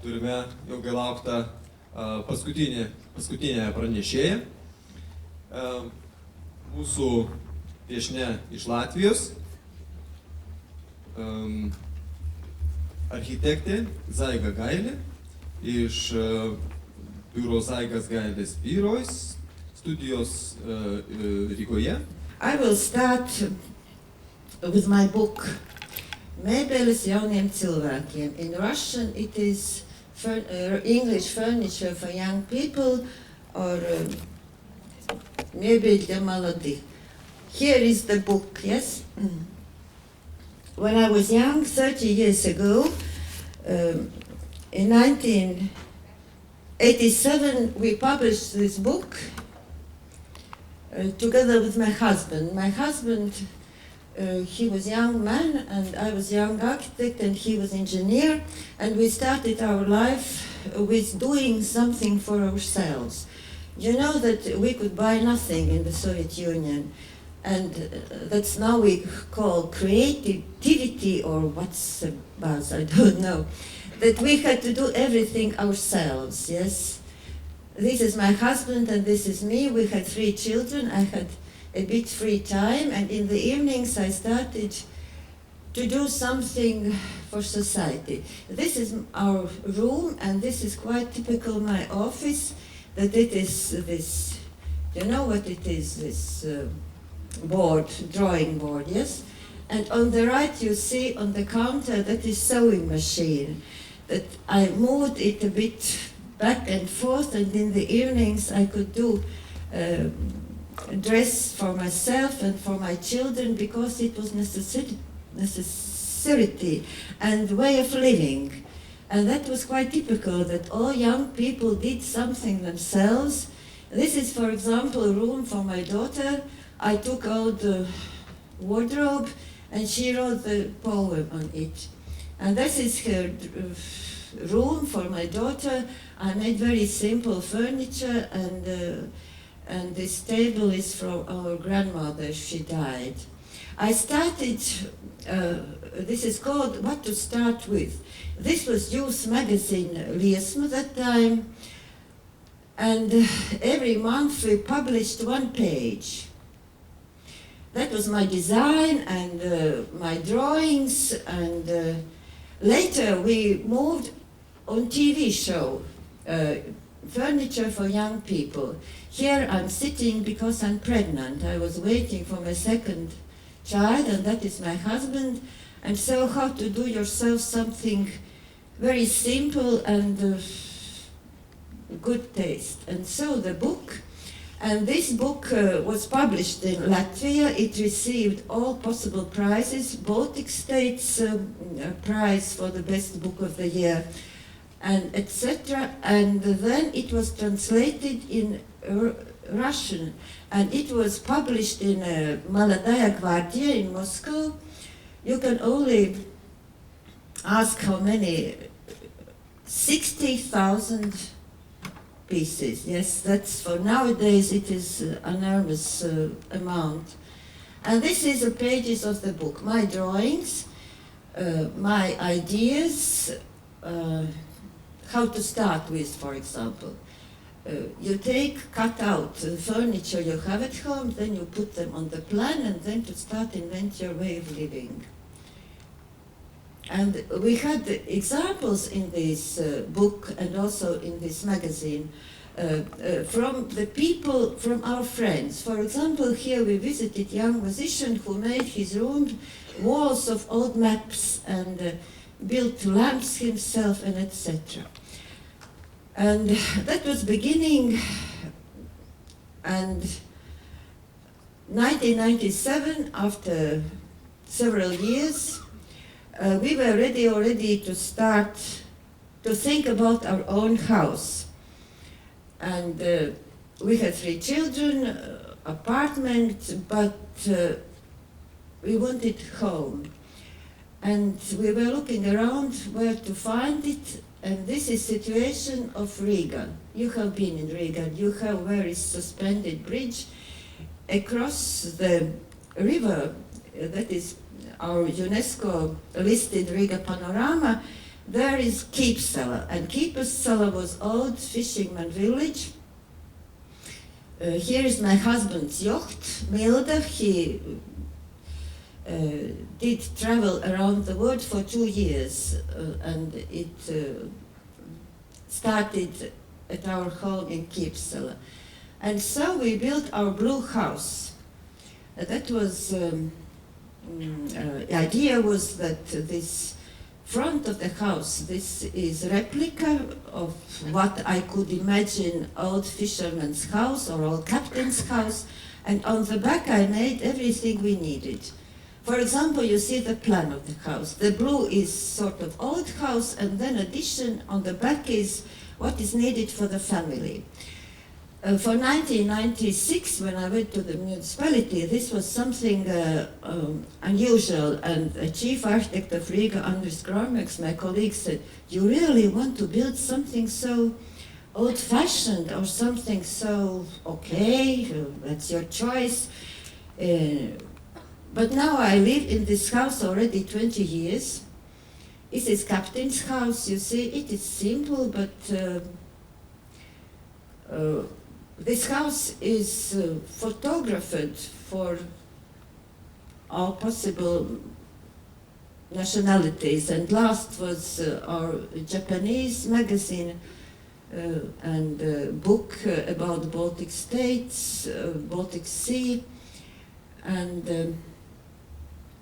turime ilgai lauktą paskutinę pranešėją. Mūsų viešnia iš Latvijos, architektė Zaiga Gaile iš biuro Zaigas Gailes Birojs, studijos Rygoje. I will start with my book, Mēbeles jauniem cilvēkiem. In Russian it is English furniture for young people, or Mēbeļi для молодых. Here is the book, yes? When I was young, 30 years ago, in 1987, we published this book together with my husband. My husband, he was a young man, and I was a young architect, and he was engineer, and we started our life with doing something for ourselves. You know that we could buy nothing in the Soviet Union, and that's now we call creativity, or what's the buzz, I don't know. That we had to do everything ourselves, yes? This is my husband and this is me. We had 3 children. I had a bit free time, and in the evenings I started to do something for society. This is our room, and this is quite typical my office, that it is this, you know what it is, this board, drawing board, yes? And on the right you see on the counter that is sewing machine, that I moved it a bit back and forth, and in the evenings I could do dress for myself and for my children, because it was necessity and way of living. And that was quite typical, that all young people did something themselves. This is, for example, a room for my daughter. I took out the wardrobe and she wrote the poem on it. And this is her room for my daughter. I made very simple furniture, and this table is from our grandmother, she died. I started, this is called What to Start With. This was youth magazine Liesma that time, and every month we published 1 page. That was my design and my drawings, and later we moved on TV show, furniture for young people. Here I'm sitting because I'm pregnant. I was waiting for my 2nd child, and that is my husband. And so how to do yourself something very simple and good taste. And so the book, and this book was published in Latvia. It received all possible prizes, Baltic States prize for the best book of the year, and etc. And then it was translated in Russian, and it was published in Молодая гвардия in Moscow. You can only ask how many, 60,000 pieces. Yes, that's for nowadays, it is an enormous amount. And this is the pages of the book, my drawings, my ideas, how to start with, for example. You cut out the furniture you have at home, then you put them on the plan, and then to start invent your way of living. And we had examples in this book and also in this magazine from the people, from our friends. For example, here we visited a young musician who made his room walls of old maps and built lamps himself, and etc. And that was beginning, and 1997, after several years, we were ready already to start to think about our own house. And we had 3 children, apartment, but we wanted home. And we were looking around where to find it, and this is situation of Riga. You have been in Riga. You have where is suspended bridge across the river, that is our UNESCO listed Riga panorama. there is Keepsala, and Keepsala was old fisherman village. Here is my husband's yacht, Milda. He did travel around the world for 2 years, and it started at our home in Keepsala. And so we built our blue house. That was, the idea was that this front of the house, this is replica of what I could imagine old fisherman's house or old captain's house, and on the back I made everything we needed. For example, you see the plan of the house. The blue is sort of old house, and then addition on the back is what is needed for the family. For 1996, when I went to the municipality, this was something unusual, and the chief architect of Riga, Andris Gromeks, my colleague, said, "You really want to build something so old-fashioned or something so okay, that's your choice." But now I live in this house already 20 years. It is captain's house, you see, it is simple, but this house is photographed for all possible nationalities, and last was our Japanese magazine and book about the Baltic states, Baltic Sea, and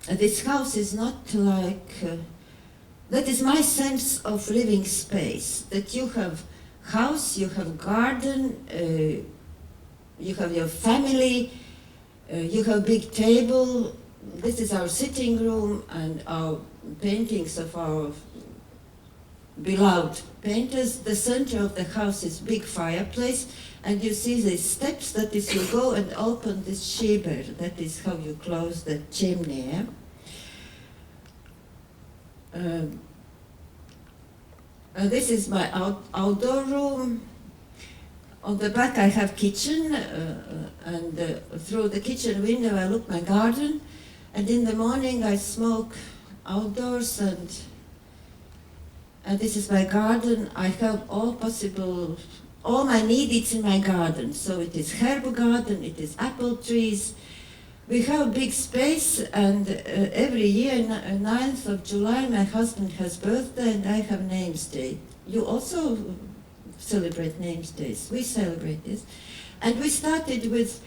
this house is not like, that is my sense of living space, that you have house, you have garden, you have your family, you have big table. This is our sitting room and our paintings of our beloved painters. The center of the house is big fireplace, and you see these steps, that is, you go and open this shiber, that is how you close the chimney. This is my outdoor room. On the back I have kitchen, and through the kitchen window I look my garden, and in the morning I smoke outdoors, and this is my garden. I have all my needs in my garden. So it is herb garden, it is apple trees. We have big space, and every year, 9th of July, my husband has birthday, and I have names day. You also celebrate names days. We celebrate this. And we started with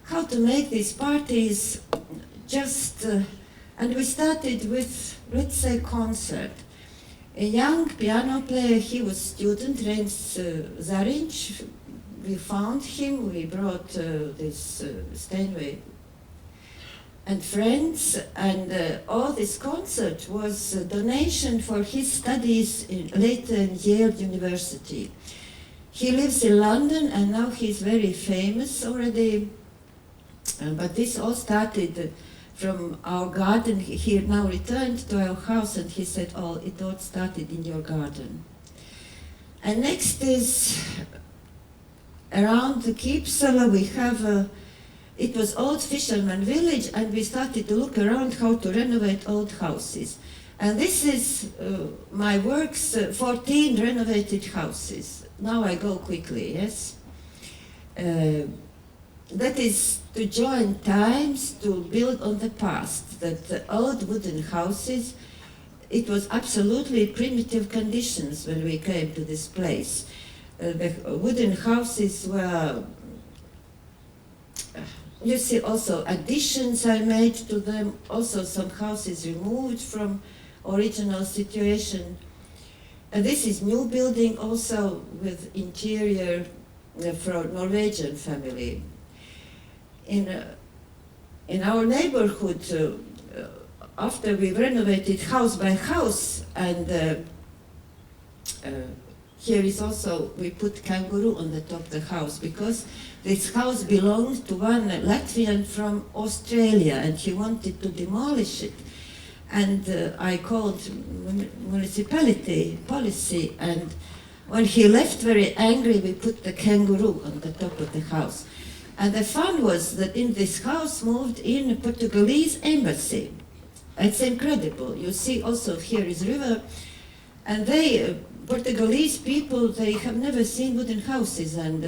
how to make these parties and we started with, let's say, concert. A young piano player, he was student, Rens Zariņš. We found him, we brought this Steinway and friends, and all this concert was a donation for his studies later in Yale University. He lives in London, and now he's very famous already, but this all started from our garden. He now returned to our house, and he said, "Oh, it all started in your garden." And next is around the Keepsala, we have it was old fisherman village, and we started to look around how to renovate old houses. And this is my works, 14 renovated houses. Now I go quickly, yes? That is to join times, to build on the past, that the old wooden houses, it was absolutely primitive conditions when we came to this place. The wooden houses were, you see also additions I made to them, also some houses removed from original situation. And this is new building also with interior for Norwegian family. In our neighborhood, after we renovated house by house, and here is also, we put kangaroo on the top of the house, because this house belonged to one Latvian from Australia, and he wanted to demolish it. And I called municipality policy, and when he left very angry, we put the kangaroo on the top of the house. And the fun was that in this house moved in a Portuguese embassy. It's incredible. You see also here is river, And they, Portuguese people, they have never seen wooden houses, and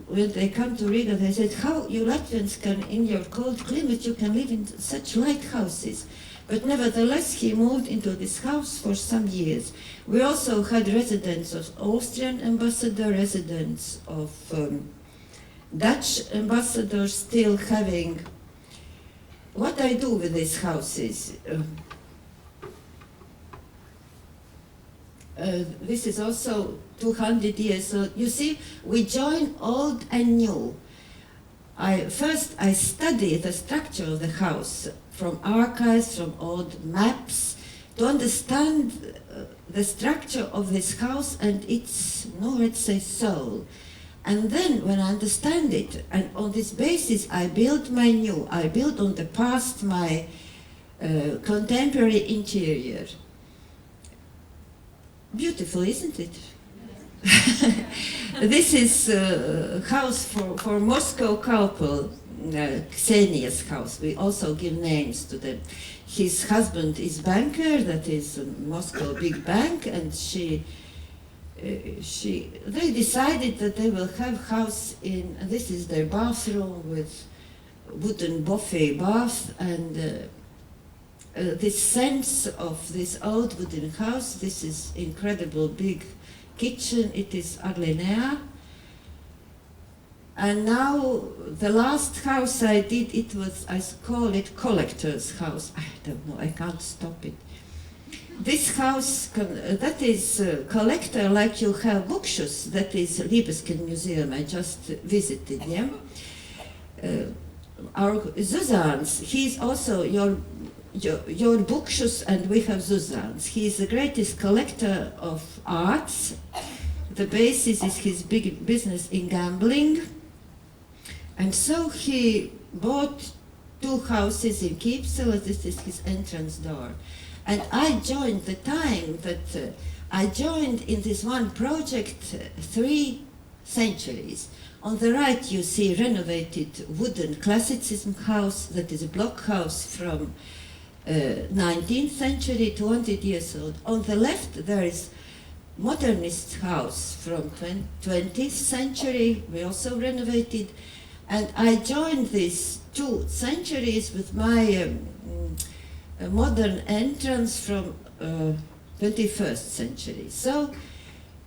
when they come to Riga, they said, how you Latvians can, in your cold climate, you can live in such light houses. But nevertheless, he moved into this house for some years. We also had residents of Austrian ambassador, residents of Dutch ambassadors, still having. What I do with these houses? This is also 200 years old. You see, we join old and new. First, I study the structure of the house from archives, from old maps, to understand the structure of this house and its, let's say, soul. And then, when I understand it, and on this basis, I build my new. I build on the past my contemporary interior. Beautiful, isn't it? This is a house for Moscow couple, Ksenia's house. We also give names to them. His husband is banker, that is a Moscow big bank, and they decided that they will have house in, and this is their bathroom with wooden buffet bath, and this sense of this old wooden house. This is incredible big kitchen. It is Arlenea. And now the last house I did, it was, I call it collector's house. I don't know, I can't stop it. This house, that is collector, like you have bookshops, that is Libeskind Museum, I just visited them. Our Zuzans, he's also your bookshops, and we have Zuzans. He is the greatest collector of arts. The basis is his big business in gambling. And so he bought 2 houses in Kyivsala. This is his entrance door. And I joined the time that I joined in this one project 3 centuries. On the right you see renovated wooden classicism house, that is a block house from 19th century, 200 years old. On the left there is modernist house from 20th century, we also renovated. And I joined these 2 centuries with my modern entrance from 21st century. So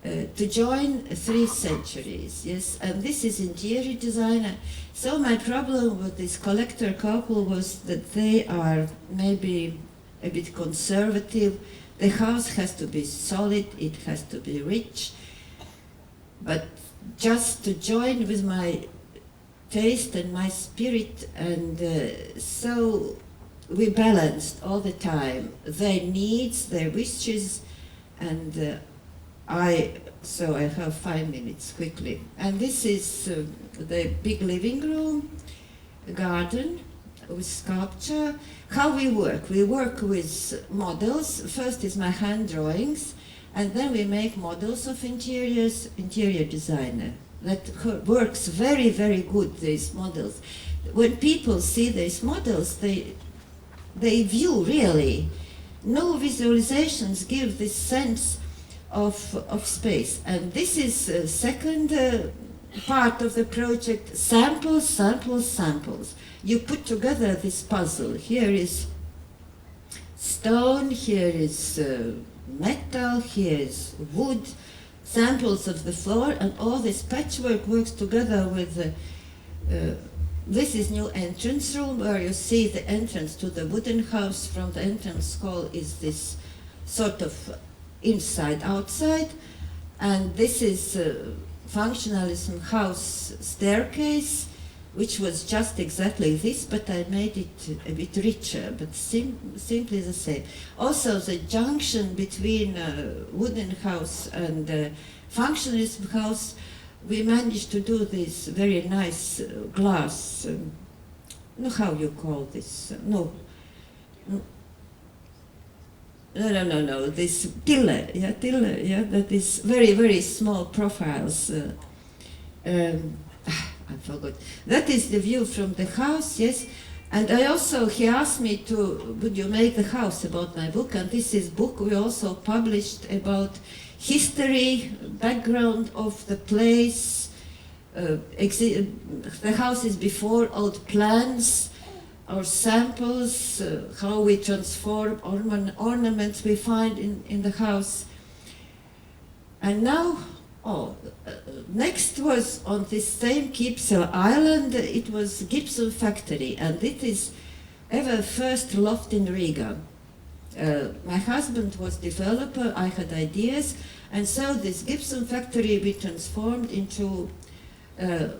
to join 3 centuries, yes, and this is interior designer. So my problem with this collector couple was that they are maybe a bit conservative. The house has to be solid, it has to be rich, but just to join with my taste and my spirit, and so we balanced all the time their needs, their wishes, and so I have 5 minutes quickly. And this is the big living room, garden with sculpture. How we work? We work with models. First is my hand drawings, and then we make models of interiors, interior designer. That works very, very good, these models. When people see these models, they view really. No visualizations give this sense of space. And this is second part of the project, samples, samples, samples. You put together this puzzle. Here is stone, here is metal, here is wood, samples of the floor, and all this patchwork works together with this is new entrance room, where you see the entrance to the wooden house. From the entrance hall is this sort of inside outside, and this is functionalism house staircase, which was just exactly this, but I made it a bit richer, but simply the same. Also the junction between wooden house and functionalism house, we managed to do this very nice glass, how you call this, no, this tiller, that is very, very small profiles. I forgot. That is the view from the house, yes. And I also, he asked me to, would you make the house about my book? And this is book we also published about history, background of the place, the houses before, old plans, our samples, how we transform ornaments we find in the house. And now, next was on this same Kypsel island, it was gypsum factory, and it is ever first loft in Riga. My husband was developer, I had ideas, and so this gypsum factory we transformed into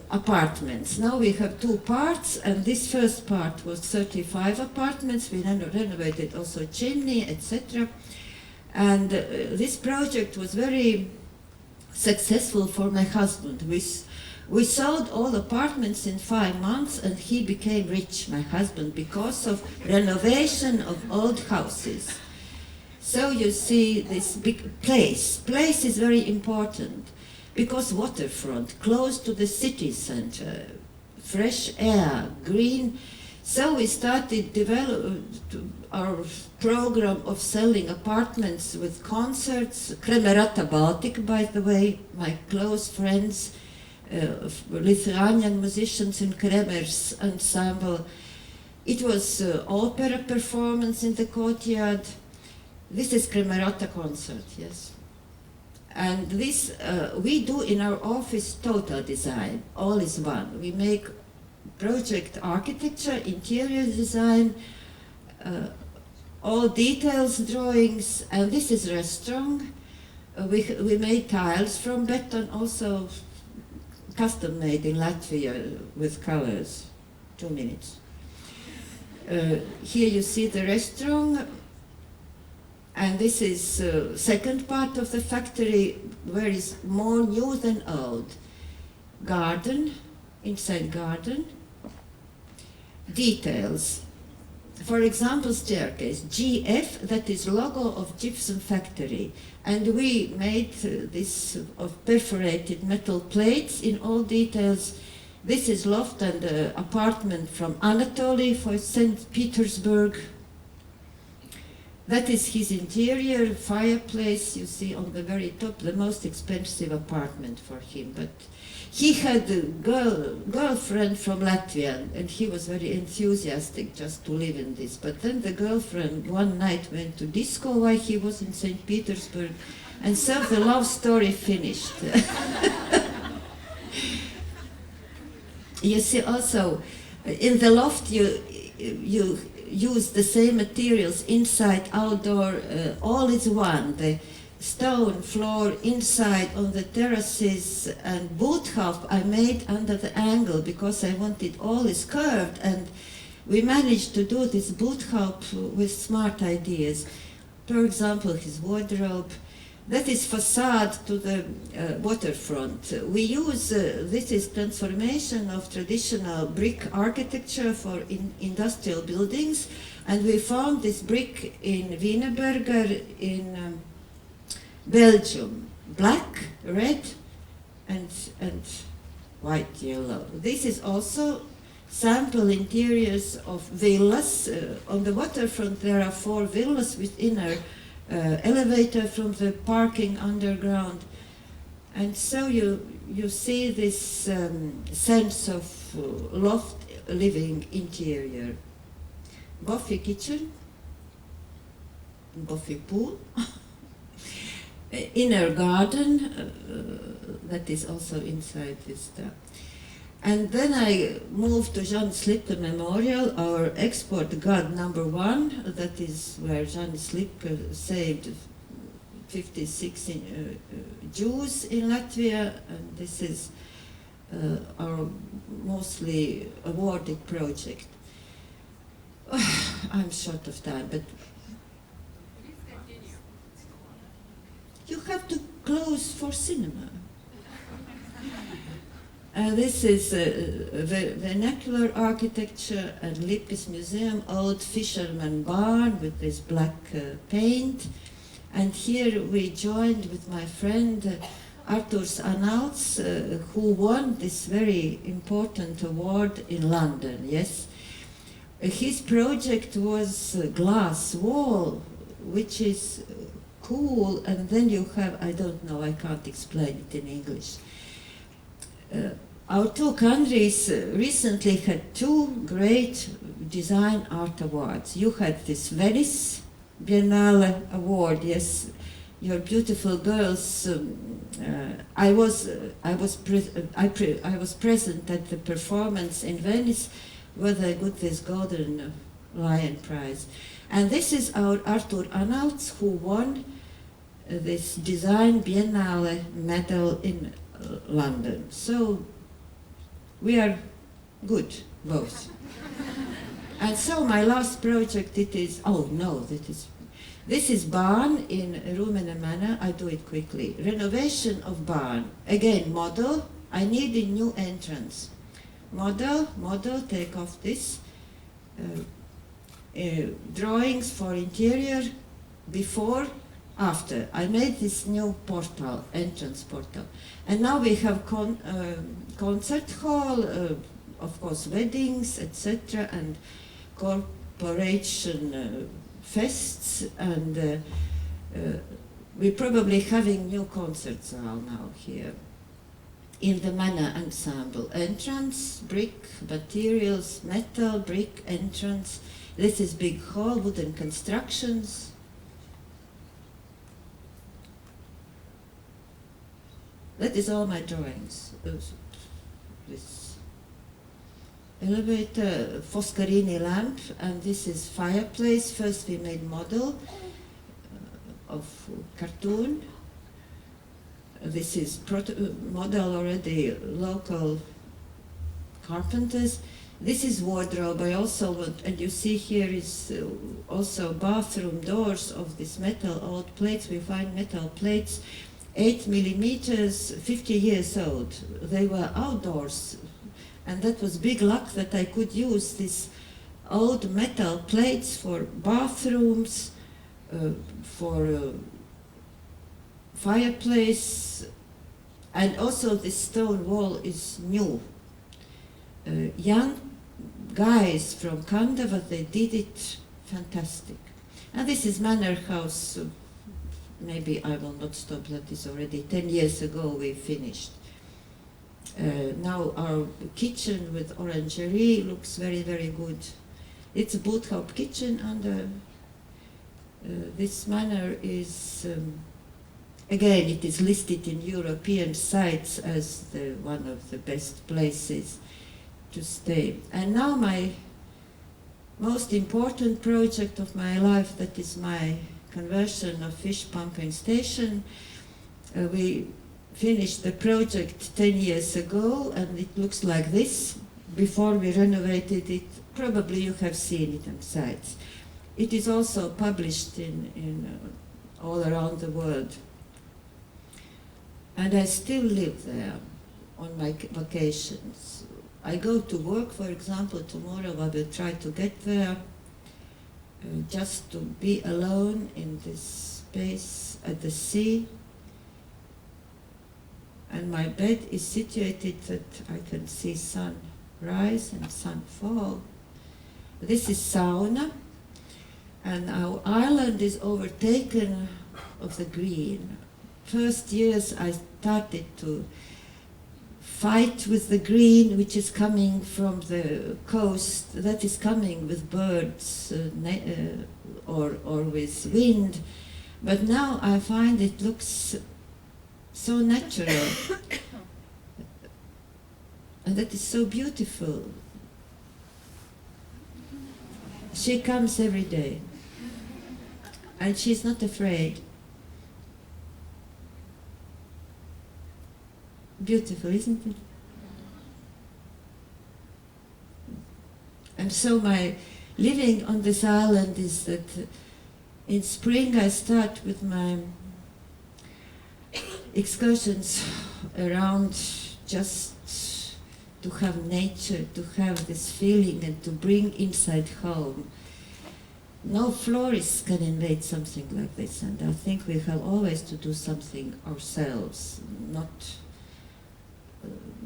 apartments. Now we have two parts, and this first part was 35 apartments. We renovated also chimney, etc. And this project was very successful for my husband. We sold all apartments in 5 months, and he became rich, my husband, because of renovation of old houses. So you see this big place. Place is very important because waterfront, close to the city center, fresh air, green. So we started our program of selling apartments with concerts. Kremerata Baltic, by the way, my close friends, Lithuanian musicians in Kremer's ensemble. It was opera performance in the courtyard. This is Kremerata concert, yes. And this, we do in our office total design, all is one. We make project architecture, interior design, all details, drawings, and this is restaurant. We made tiles from beton, also custom made in Latvia with colors. 2 minutes. Here you see the restaurant, and this is second part of the factory where is more new than old. Garden, inside garden. Details. For example, staircase, GF, that is logo of gypsum factory. And we made this of perforated metal plates in all details. This is loft and apartment from Anatoly for St. Petersburg. That is his interior, fireplace, you see on the very top, the most expensive apartment for him. But he had a girlfriend from Latvia, and he was very enthusiastic just to live in this. But then the girlfriend one night went to disco while he was in St. Petersburg, and so the love story finished. You see also, in the loft you use the same materials inside, outdoor, all is one. The stone floor inside on the terraces and boothouse I made under the angle because I wanted all is curved, and we managed to do this boothouse with smart ideas. For example, his wardrobe. That is facade to the waterfront. We use, this is transformation of traditional brick architecture for industrial buildings, and we found this brick in Wienerberger in Belgium. Black, red, and white, yellow. This is also sample interiors of villas. On the waterfront there are 4 villas with inner elevator from the parking underground, and so you see this sense of loft living interior. Buffet kitchen, buffet pool, inner garden, that is also inside this stuff. And then I moved to Jan Slip Memorial, our export god #1, that is where Jan Slip saved 56 Jews in Latvia, and this is our mostly awarded project. I'm short of time, but you have to close for cinema. This is vernacular architecture and Lippis Museum, old fisherman barn with this black paint. And here we joined with my friend Arthurs Arnalds, who won this very important award in London, yes. his project was a glass wall, which is cool, and then you have, I don't know, I can't explain it in English. Our two countries recently had two great design art awards. You had this Venice Biennale award, yes, your beautiful girls. I was present at the performance in Venice where they got this Golden Lion Prize. And this is our Arthur Arnalds, who won this Design Biennale medal in London. So we are good, both. And so my last project, it is, oh no, this is barn in Rumene Manor. I do it quickly. Renovation of barn. Again, model. I need a new entrance. Model, take off this. Drawings for interior, before, after. I made this new portal, entrance portal. And now we have concert hall, of course weddings, etc. and corporation fests, and we're probably having new concerts now here. In the Manor ensemble, entrance, brick, materials, metal, brick, entrance. This is big hall, wooden constructions. That is all my drawings. This elevator, Foscarini lamp, and this is fireplace. First we made model of cartoon. This is model already, local carpenters. This is wardrobe. I also want, and you see here is also bathroom doors of this metal old plates. We find metal plates, 8 millimeters, 50 years old. They were outdoors, and that was big luck that I could use these old metal plates for bathrooms, for fireplace, and also this stone wall is new. Young guys from Kandava, they did it fantastic. And this is Manor House. Maybe I will not stop, that is already 10 years ago we finished. Now our kitchen with orangery looks very, very good. It's a Boothope kitchen, and this manor is again, it is listed in European sites as one of the best places to stay. And now my most important project of my life, that is my conversion of fish pumping station. We finished the project 10 years ago, and it looks like this. Before we renovated it, probably you have seen it on sites. It is also published in all around the world. And I still live there on my vacations. I go to work, for example, tomorrow I will try to get there just to be alone in this space at the sea. And my bed is situated that I can see sun rise and sun fall. This is sauna, and our island is overtaken of the green. First years I started to fight with the green, which is coming from the coast, that is coming with birds or with wind. But now I find it looks so natural. And that is so beautiful. She comes every day, and she's not afraid. Beautiful, isn't it? And so my living on this island is that in spring I start with my excursions around, just to have nature, to have this feeling and to bring inside home. No florist can invade something like this, and I think we have always to do something ourselves, not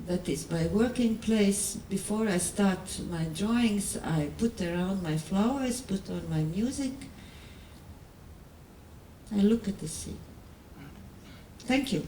that is my working place. Before I start my drawings, I put around my flowers, put on my music. I look at the sea. Thank you.